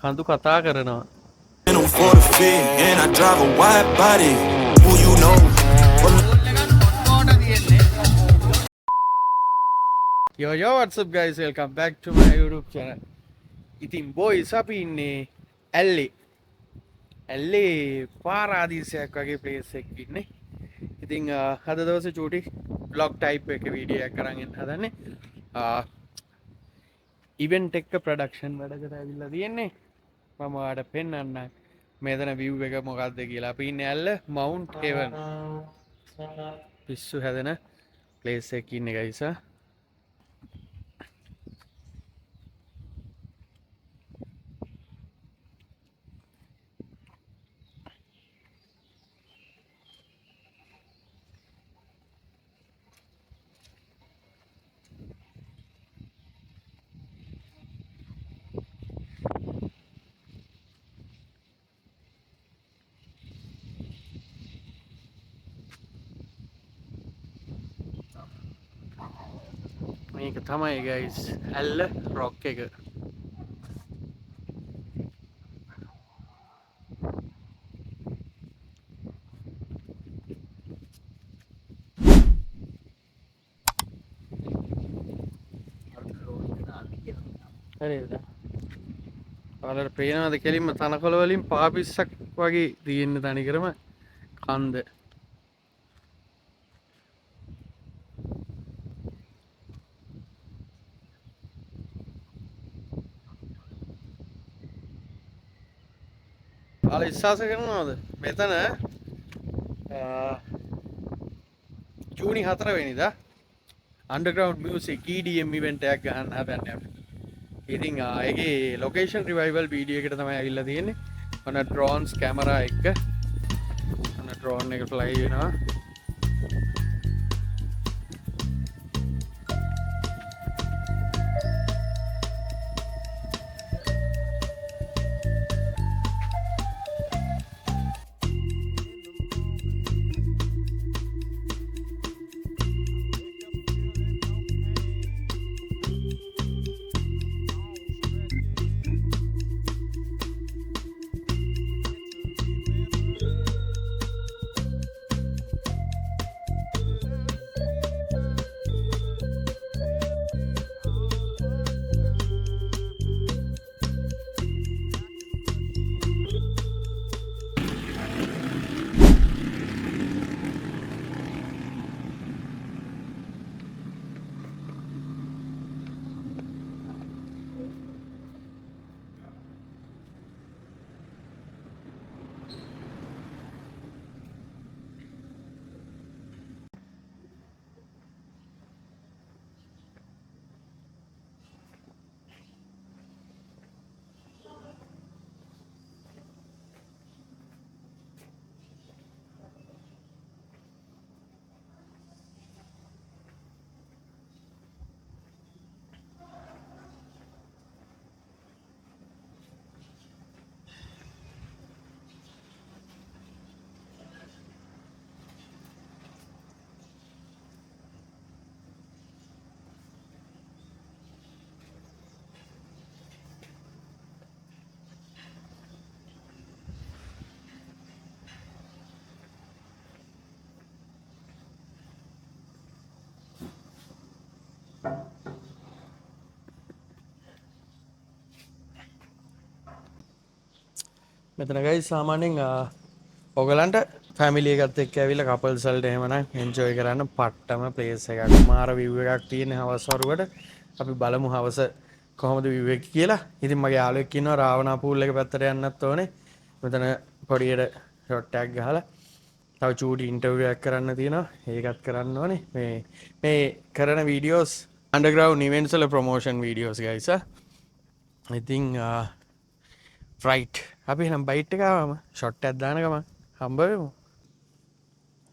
කඳු කතා කරනවා. For the fit, and I drive a wide body. Who you know? Yo, what's up guys? Welcome back to my YouTube channel. ඉතින් boys අපි ඉන්නේ ඇල්ලේ පාරාදීසයක් වගේ place එකක ඉන්නේ. ඉතින් අද දවසේ චූටි vlog type එක වීඩියෝ එකක් කරන් එන්න හදන්නේ. ඉවෙන්ට් එක ප්‍රොඩක්ෂන් වැඩකට ඇවිල්ලා තියෙන්නේ. මම ඔයාලට පෙන්වන්නම් මෙතන view එක මොකක්ද කියලා. අපි ඉන්නේ ඇල්ල Mount Heaven. පිස්සු හැදෙන ප්ලේස් එකක ඉන්නේ guys. මේක තමයි ගයිස් ඇල්ල රොක් එක. හරිද? ඔයාලට පේනවද කෙලින්ම තනකොළ වලින් පාපිස්සක් වගේ තියෙන තනිකරම කන්ද. ඔයාලා විශ්වාස කරනවද මෙතන ජූනි 4 වෙනිදා අන්ඩර්ග්‍රවුන්ඩ් මියුසික් EDM ඉවෙන්ට් එකක් ගන්න හදන්නේ අපි. ඉතින් ඒකේ ලොකේෂන් රිවයිවල් වීඩියෝ එකට තමයි ඇවිල්ලා තියෙන්නේ. ඔන්න ඩ්‍රෝන්ස් කැමරා එක. ඔන්න ඩ්‍රෝන් එක ෆ්ලයි වෙනවා. මෙතන ගයිස් සාමාන්‍යයෙන් ඔයගලන්ට ෆැමිලි එකත් එක්ක ඇවිල්ලා කපල්ස් වලට එහෙමනම් එන්ජොයි කරන්න පට්ටම ප්ලේස් එකක්. මාර view එකක් තියෙන හවස් වරුවට. අපි බලමු හවස කොහොමද view එක කියලා. ඉතින් මගේ යාළුවෙක් ඉන්නවා රාවණා පූල් එක පැත්තට යන්නත් ඕනේ. මෙතන පොඩියට ෂොට් එකක් ගහලා තව චූටි ඉන්ටර්විව් එකක් කරන්න තියෙනවා. ඒකත් කරන්න ඕනේ. මේ කරන වීඩියෝස් අන්ඩර්ග්‍රවුන්ඩ් ඉවෙන්ට්ස් වල ප්‍රොමෝෂන් වීඩියෝස් ගයිස්. ඉතින් රයිට් අපි නම් බයිට් එක ආවම ෂොට් එකක් දාන ගමන් හම්බ වෙමු.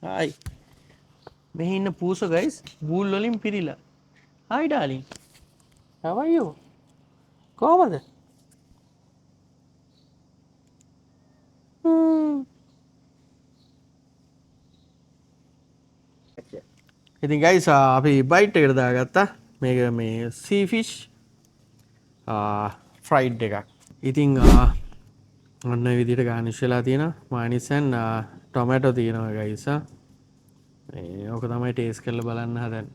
හායි. මෙහි ඉන්න පූස ගයිස් වූල් වලින් පිරීලා. Hi darling. how are you? කොහමද? ඉතින් ගයිස් අපි බයිට් එකට දාගත්තා. මේක මේ සී ෆිෂ් ෆ්‍රයිඩ් එකක්. ඉතිං ඔන්න විදිට ගානිශ්‍යලා තියෙන මානිසන් ටොමැටෝ තියෙනවා ගයිසා ඕක තමයි ටේස් කරල බලන්න හදැන්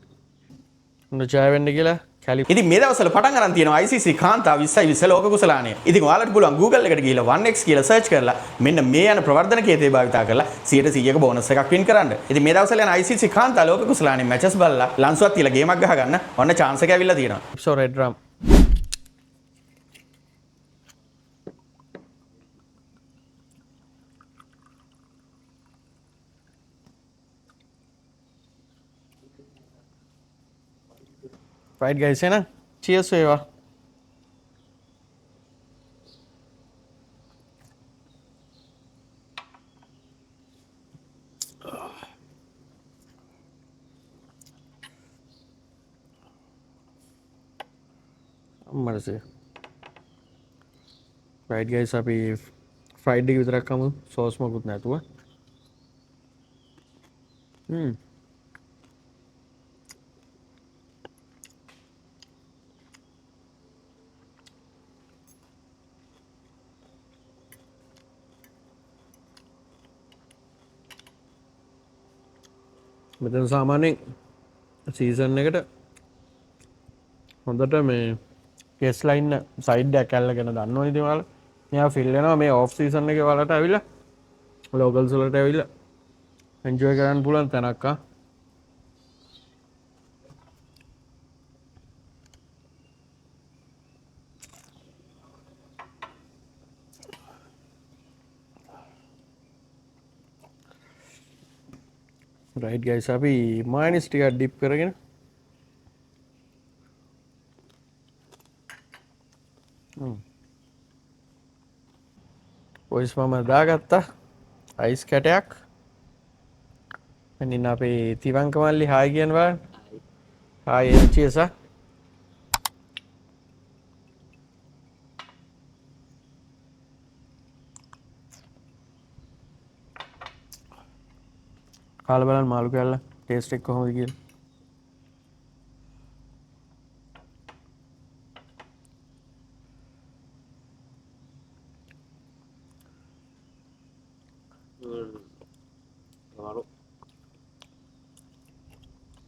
චාවෙන්ඩ කියලා කැලි ඉතින් මේ දවස්වල පටන් ගන්න තියෙනවා ICC කාන්තා 20 20 ලෝක කුසලානය. ඉතින් ඔයාලට පුළුවන් Google එකට ගිහලා 1x කියලා සර්ච් කරලා මෙන්න මේ යන ප්‍රවර්ධන කේතේ භාවිතා කරලා 100%ක බෝනස් එකක් වින් කරන්න. ඉතින් මේ දවස්වල යන ICC කාන්තා ලෝක කුසලානය මැචස් බලලා ලන්සුවත් තියලා ගේමක් ගහ ගන්න ඔන්න chance එක ඇවිල්ලා තියෙනවා. so red rum right guys එහෙනම් cheers වේවා අම්මරසේ right guys අපි fried එක විතරක් කමු sauce මොකුත් නැතුව මෙතන සාමාන්‍යයෙන් සීසන් එකට හොඳට මේ කෙස්ලා ඉන්න සයිඩ් එකක් ඇල්ලගෙන දන්නවා ඉතින් ඔයාලා මෙයා ෆිල් වෙනවා මේ ඔෆ් සීසන් එකේ වලට ඇවිල්ලා ලෝකල්ස් වලට ඇවිල්ලා එන්ජොයි කරන්න පුළුවන් තැනක් right guys අපි මයොනයිස් ටිකක් ඩිප් කරගෙන ඔයිස් මම දාගත්තා අයිස් කැටයක් මෙන්න අපේ තිවංක මල්ලි හායි කියන බලන්න හායි cheers කාලා බලන්න මාළු කෑල්ල ටේස්ට් එක කොහොමද කියලා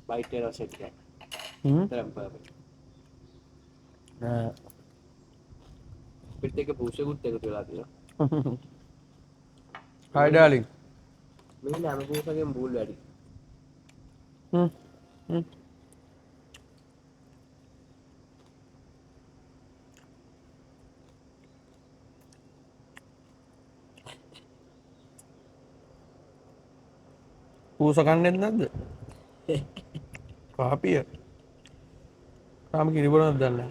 bite era set එක. තරම් perfect. පිට එක පුෂකුත් එකතු වෙලා තියෙනවා. hi darling මේ නම පුෂකෙන් බූල් වැඩි. පූස කන්නේත් නැද්ද කාපිය තාම කිරි බොනවද දන්නේ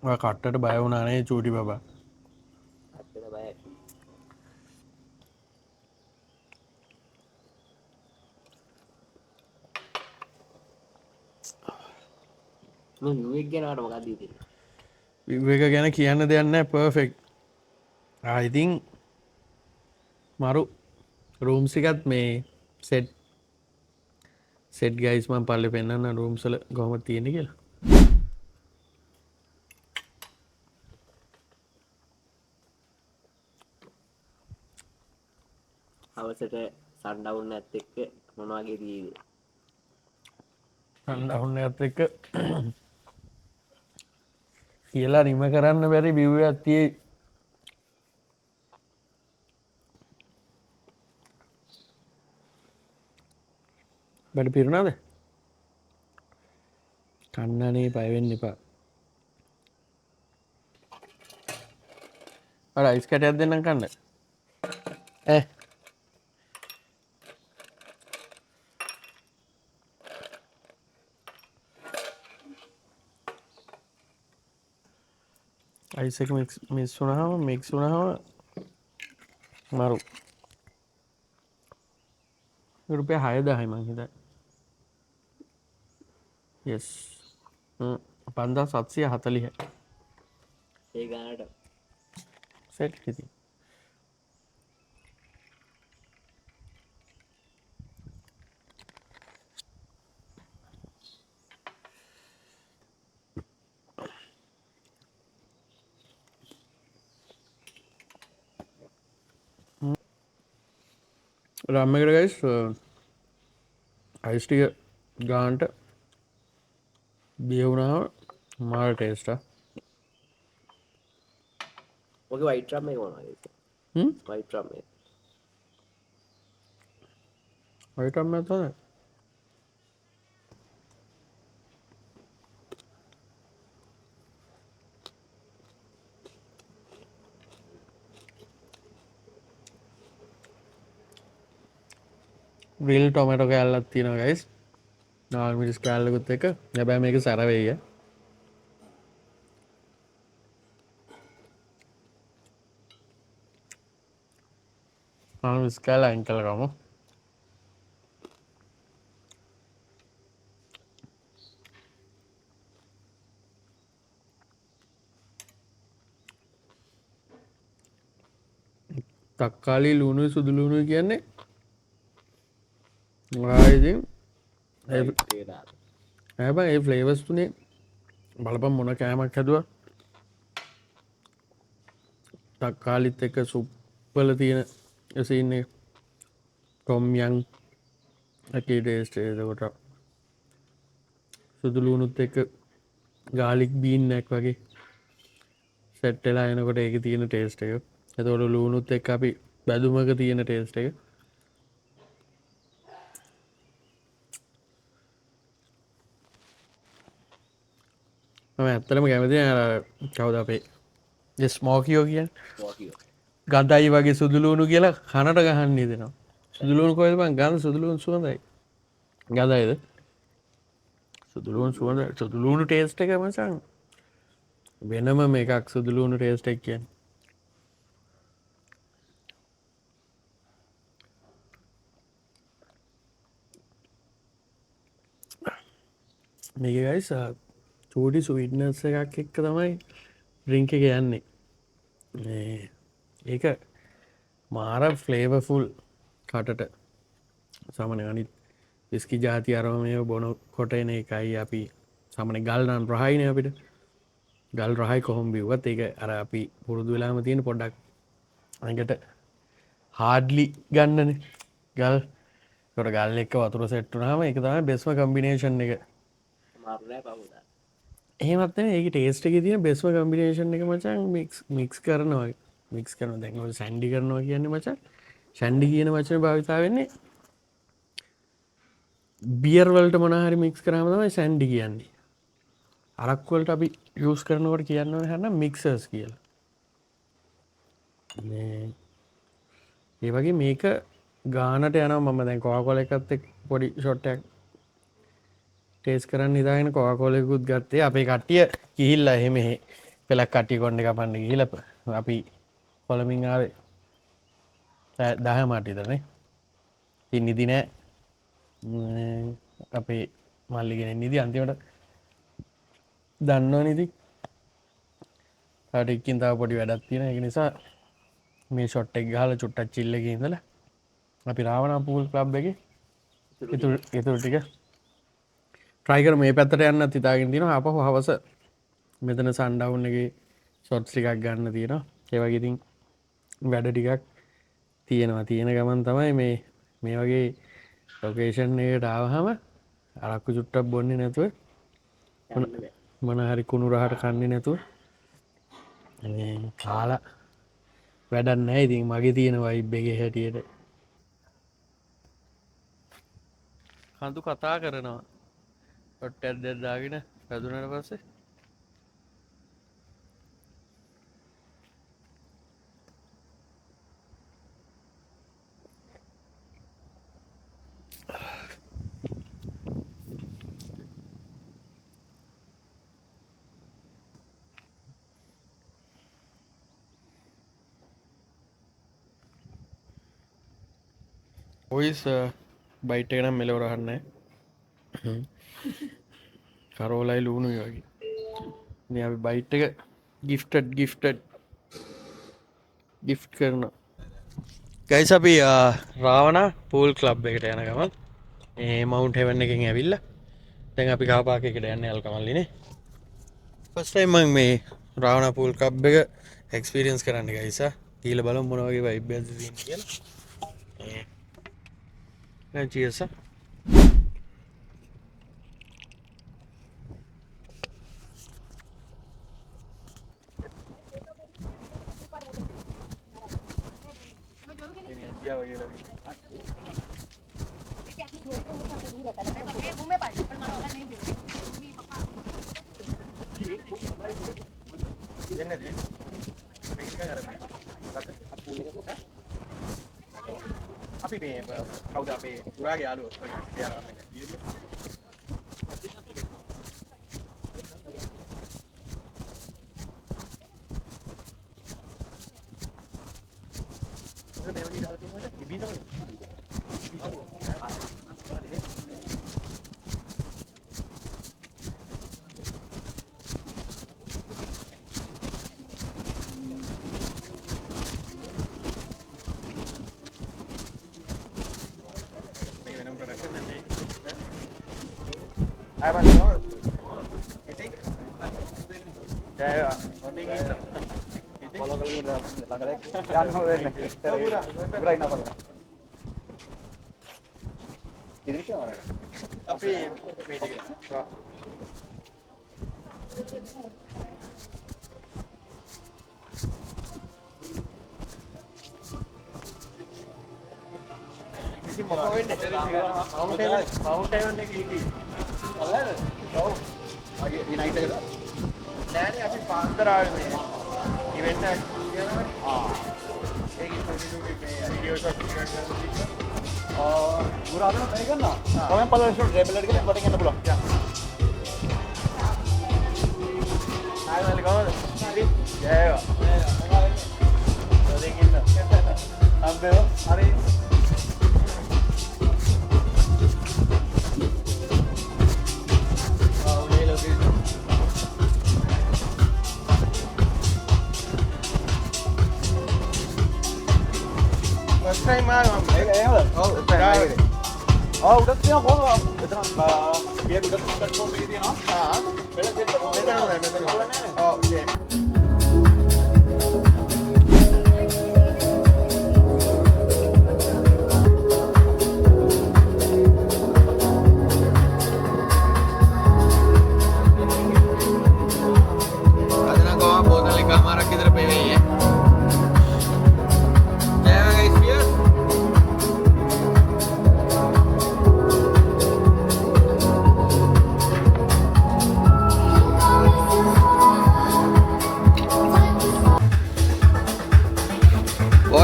ඔය කට්ටට බය වුණා නේ චූටි බබා අත්තට බයයි. මේ විවේක් ගැනවට මොකක්ද හිතෙන්නේ? විවේක ගැන කියන්න දෙයක් නැහැ පර්ෆෙක්ට් I think මරු රූම්ස් එකත් මේ සෙට් ගයිස් මම පල්ලේ පෙන්නන්න රූම්ස් වල කොහොමද තියෙන්නේ කියලා හවසට සන්ඩවුන් නැත් එක්ක මොන වගේ දීද? සන්ඩවුන් එකත් එක්ක කියලා නිම කරන්න බැරි බිව් එකක් තියෙයි බඩ පිරුණාද කන්නනේ පය වෙන්න එපා අර අයිස් කැටයක් දෙන්නම් කන්න ඈ අයිස් එක මික්ස් වුණාම මරු රුපියල් 6000යි මං හිතන්නේ yes 5740 ඒ ගානට සෙට් ඉතින් රම් එකට ගයිස් අයිස් ටික ගානට බිය වුණාම මාර ටේස්ට් ඔගේ වයිට් රම් එක මොනවද? වයිට් රම් එක. වයිටම් එක තමයි ග්‍රිල් ටොමැටෝ කෑල්ලක් තියෙනවා ගයිස් නාල් මිරිස් කෑල්ලකුත් එක හැබැයි මේක සැර වෙයි නාල් මිරිස් කෑල්ල අයින් කළා ගමු තක්කාලි ලුණුයි සුදු ලුණුයි කියන්නේ ඉතින් හැබැයි ඒ ෆ්ලේවර්ස් තුනේ බලපන් මොන කෑමක් හැදුවා තක්කාලිත් එක්ක සුප් වල තියෙන සීන් එක ටොම් යම් එකේ ටේස්ට් එක එතකොට සුදු ලුණුත් එක්ක ගාලික් බීන් එකක් වගේ සෙට් වෙලා එනකොට ඒකේ තියෙන ටේස්ට් එක එතකොට ලුණුත් එක්ක අපි බැදුමක තියෙන ටේස්ට් එක මම ඇත්තටම කැමති කවුද අපේ ස්මෝකියෝ කියන්නේ ගඳයි වගේ සුදු ලුණු කියලා කනට ගහන්න දෙනවා සුදු ලුණු කොහෙද බං ගඳ සුදු ලුණු සුවඳයි ගඳයිද සුදු ලුණු සුවඳ සුදු ලුණු ටේස්ට් එක මචං වෙනම මේකක් සුදු ලුණු ටේස්ට් එක කියන්නේ මේක ගයිස් චූටි ස්වීට්නස් එකක් එක්ක තමයි ඩ්‍රින්ක් එක යන්නේ ඒක මාර ෆ්ලේවර්ෆුල් කටට සාමාන්‍ය අනිත් විස්කි ජාති අරම මේ බොන කොට එන එකයි අපි සාමාන්‍ය ගල් නම් රහයිනේ අපිට ගල් රහයි කොහොම බිව්වත් ඒක අර අපි පුරුදු වෙලාම තියෙන පොඩ්ඩක් අනිකට හාඩ්ලි ගන්නනේ ගල් කොට ගල් එක්ක වතුර සෙට් වුණාම ඒක තමයි බෙස්ම කම්බිනේෂන් එක එහෙමත් නෙමෙයි ඒකේ ටේස්ට් එකේ තියෙන බෙස්ම කම්බිනේෂන් එක මචං මික්ස් කරනවා මික්ස් කරනවා දැන් ඔය සැන්ඩි කරනවා කියන්නේ මචං සැන්ඩි කියන වචනේ භාවිතා වෙන්නේ බියර් වලට මොන හරි මික්ස් කරාම තමයි සැන්ඩි කියන්නේ අරක්කු වලට අපි යූස් කරනකොට කියනවා හැනම් මික්සර්ස් කියලා ඒ වගේ මේක ගානට යනවා මම දැන් කොකාකෝලා එකත් එක්ක පොඩි ෂොට් එකක් ටේස් කරන්න හිතාගෙන කොකාකෝලා එකකුත් ගත්තේ අපේ කට්ටිය ගිහිල්ලා එහෙම පෙලක් කට්ටිය කොණ්ඩේ කපන්න ගිහිල්ලා අපි කොළඹින් ආවේ 10 මාට විතරනේ ඉතින් නිදි නෑ අපේ මල්ලිගෙන නිදි අන්තිමට දන්නවනේ ඉතින් තාට එක්කින් තව පොඩි වැඩක් තියෙනවා ඒක නිසා මේ ෂොට් එක ගහලා චුට්ටක් චිල් එකේ ඉඳලා අපි රාවණා පූල් ක්ලබ් එකේ ඉතුරු ටික try කර මේ පැත්තට යන්නත් හිතාගෙන තියෙනවා ආපහු හවස මෙතන සන්ඩවුන් එකේ ෂොට්ස් ටිකක් ගන්න තියෙනවා ඒ වගේ ඉතින් වැඩ ටිකක් තියෙනවා තියෙන ගමන් තමයි මේ වගේ ලොකේෂන් එකට ආවහම අරක්කු චුට්ටක් බොන්නේ නැතුව මොන හරි කුණු රහට කන්නේ නැතුව කාලා වැඩක් නැහැ ඉතින් මගේ තියෙන වයිබ් එකේ හැටියට කඳු කතා කරනවා ටොට්ටක් දෙයක් දාගෙන වැදුනට පස්සේ ඔයිස් බයිට් එක නම් මෙලව රහන්නේ කරෝලයි ලුණුයි වගේ ඉතින් අපි බයිට් එක ගිෆ්ටඩ් ගිෆ්ට් කරනවා ගයිස් අපි රාවණා පූල් ක්ලබ් එකට යන ගමන් මේ මවුන්ට් හෙවන් එකෙන් ඇවිල්ලා දැන් අපි කාර් පාක් එකට යන්නේ අල්කමල්ලිනේ ෆස්ට් ටයිම් මම මේ රාවණා පූල් ක්ලබ් එක එක්ස්පීරියන්ස් කරන්න ගයිස් ගිහලා බලමු මොන වගේ වයිබ් එකක්ද තියෙන්නේ කියලා cheers. අපි මේ කවුද අපේ පුරාගේ යාළුවෝ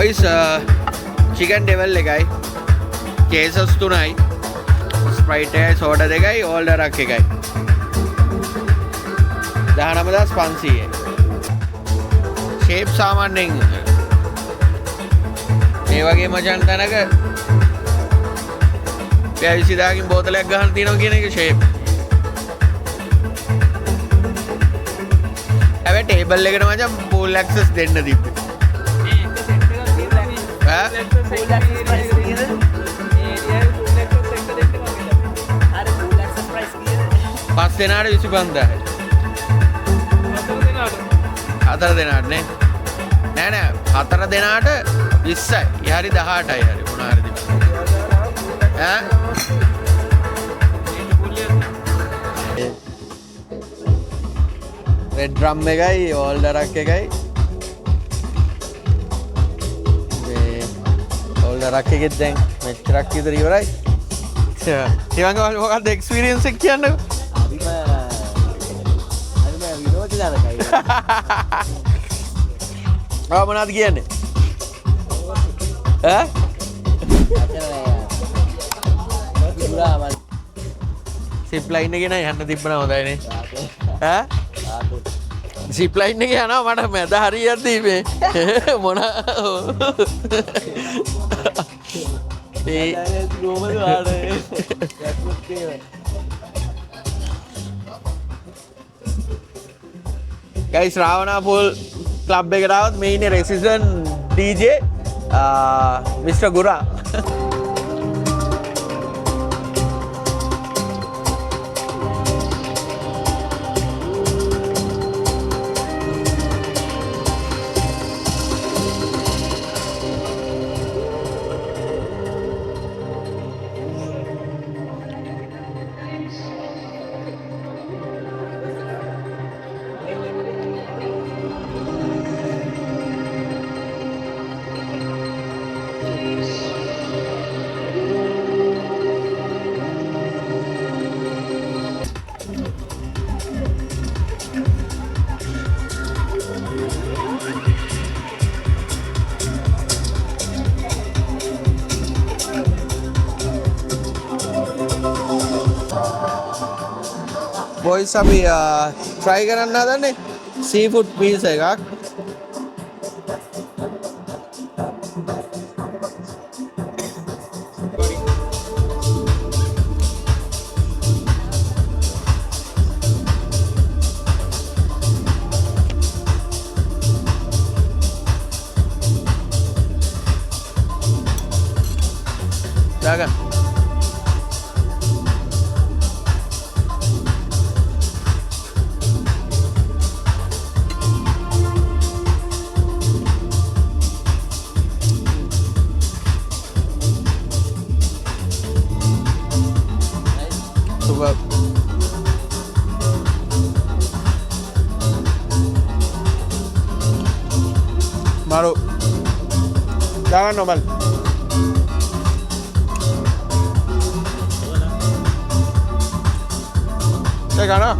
Boys, chicken devil එකයි cases 3යි sprite එකයි soda දෙකයි order එකක් එකයි 19500යි shape සාමාන්‍යයෙන් මේ වගේ මචන් තැනක 20000කින් බෝතලයක් ගහන්න තියෙනවා කියන එක shape හැබැයි table එකට මචන් full access දෙන්න තිබ්බේ පස් දෙනාට 25000යි 4 දෙනාට නේ නෑ නෑ 4 දෙනාට 20යි හරි 18යි හරි මොනවා හරි ඈ රෙඩ් ඩ්‍රම් එකයි හෝල්ඩර් එකයි රක් එකෙත් දැන් මෙච්චරක් විතර ඉවරයි. ඉතින් මොකක්ද එක්ස්පීරියන්ස් එක කියන්නේ? හරිම විනෝදජනකයි. මොනවද කියන්නේ? ඈ? සිප් ලයින් එකේ නෑ යන්න තිබ්බන හොඳයිනේ. ඈ? සිප් ලයින් එකේ යනවා මට මැද හරියද්දි මේ මොන Guys, Ravana Pool Club එකට આવත් මේ ඉන්නේ Resident DJ Mr. Gura. Boys අපි try කරන්න හදන්නේ seafood piece එකක්. Dagan. Superb. Maru. Dagan normal. Teka na.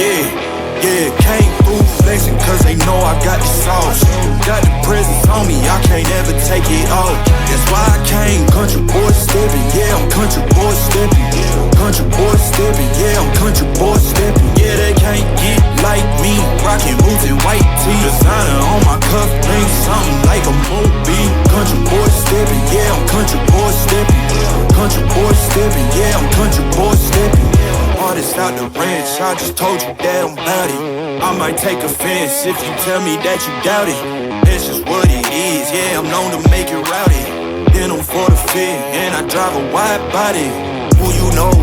Yeah, yeah, came through flexing cause they know I got the sauce. Got the presence on me, I can't ever take it off. That's why I came country boy stepping, yeah, I'm country boy stepping. Country boy stepping, yeah, I'm country boy stepping. Yeah, they can't get like me, rockin' boots and white tee. Designer on my cuff, bring something like a movie. Country boy stepping, yeah, I'm country boy stepping. Country boy stepping, yeah, I'm country boy stepping. Artist out the ranch, I just told you that I'm bout it. I might take offense if you tell me that you doubt it. That's just what it is, yeah, I'm known to make it rowdy. Then I'm for the fit, and I drive a wide body. Who you know,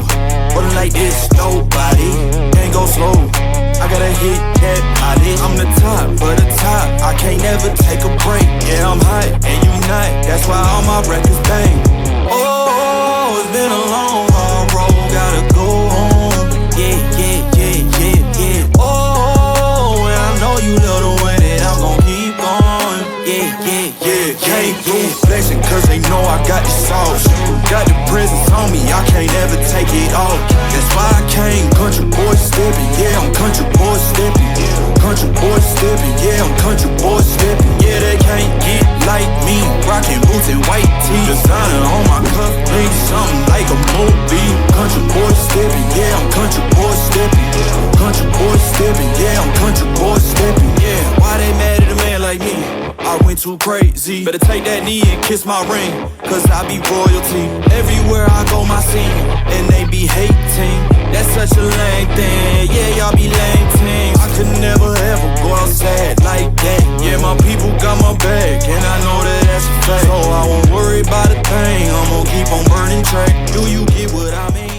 running like this, nobody. Can't go slow, I gotta hit that body. I'm the top of the top, I can't never take a break. Yeah, I'm hot, and you not, that's why all my records bang. Oh, it's been a long, hard road, gotta go home. Yeah, yeah, yeah, yeah, yeah. Oh, and I know you love the way that I'm gon' keep going. Yeah, yeah, yeah, came through flexing cause they know I got the sauce. Got the presence on me, I can't ever take it off. That's why I came country boy stepping, yeah, I'm country boy stepping. Country boy stepping, yeah, I'm country boy stepping. Yeah, they can't get like me, rockin' boots and white tee. Designer on my cuff, bring something like a movie. Country boy stepping, yeah, I'm country boy stepping. Country boy stepping, yeah, I'm country boy stepping. Yeah, why they mad at a man like me? I went too crazy. Better take that knee and kiss my ring, cause I be royalty. Everywhere I go, my scene, and they be hating. That's such a lame thing, yeah, y'all be lame teams. I could never ever go outside like that. Yeah, my people got my back, and I know that that's a fact. So I won't worry about a thing, I'm gonna keep on burning track. Do you get what I mean?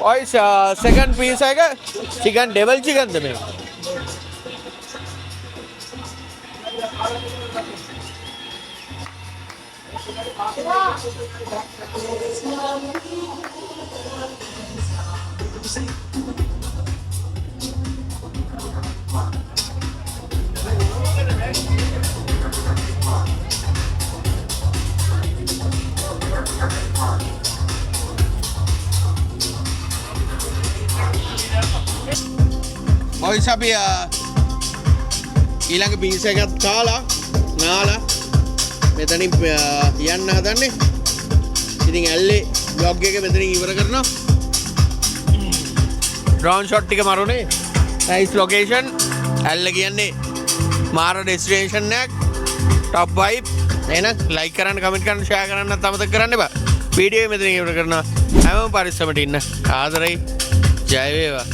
Oi, second piece එක chicken devil chicken ද මේක? අපි ඊළඟ piece එකත් කාලා නාලා මෙතනින් යන්න හදන්නේ. ඉතින් ඇල්ලේ vlog එක මෙතනින් ඉවර කරනවා. ඩ්‍රෝන් ෂොට් ටික මරුනේ. Nice location. ඇල්ල කියන්නේ මාර ඩෙස්ටිනේෂන් එකක්. Top vibe. එහෙනම් ලයික් කරන්න, කමෙන්ට් කරන්න, ෂෙයා කරන්න අමතක කරන්න එපා. වීඩියෝ එක මෙතනින් ඉවර කරනවා. හැමෝම පරිස්සමට ඉන්න. ආදරයි. ජය වේවා.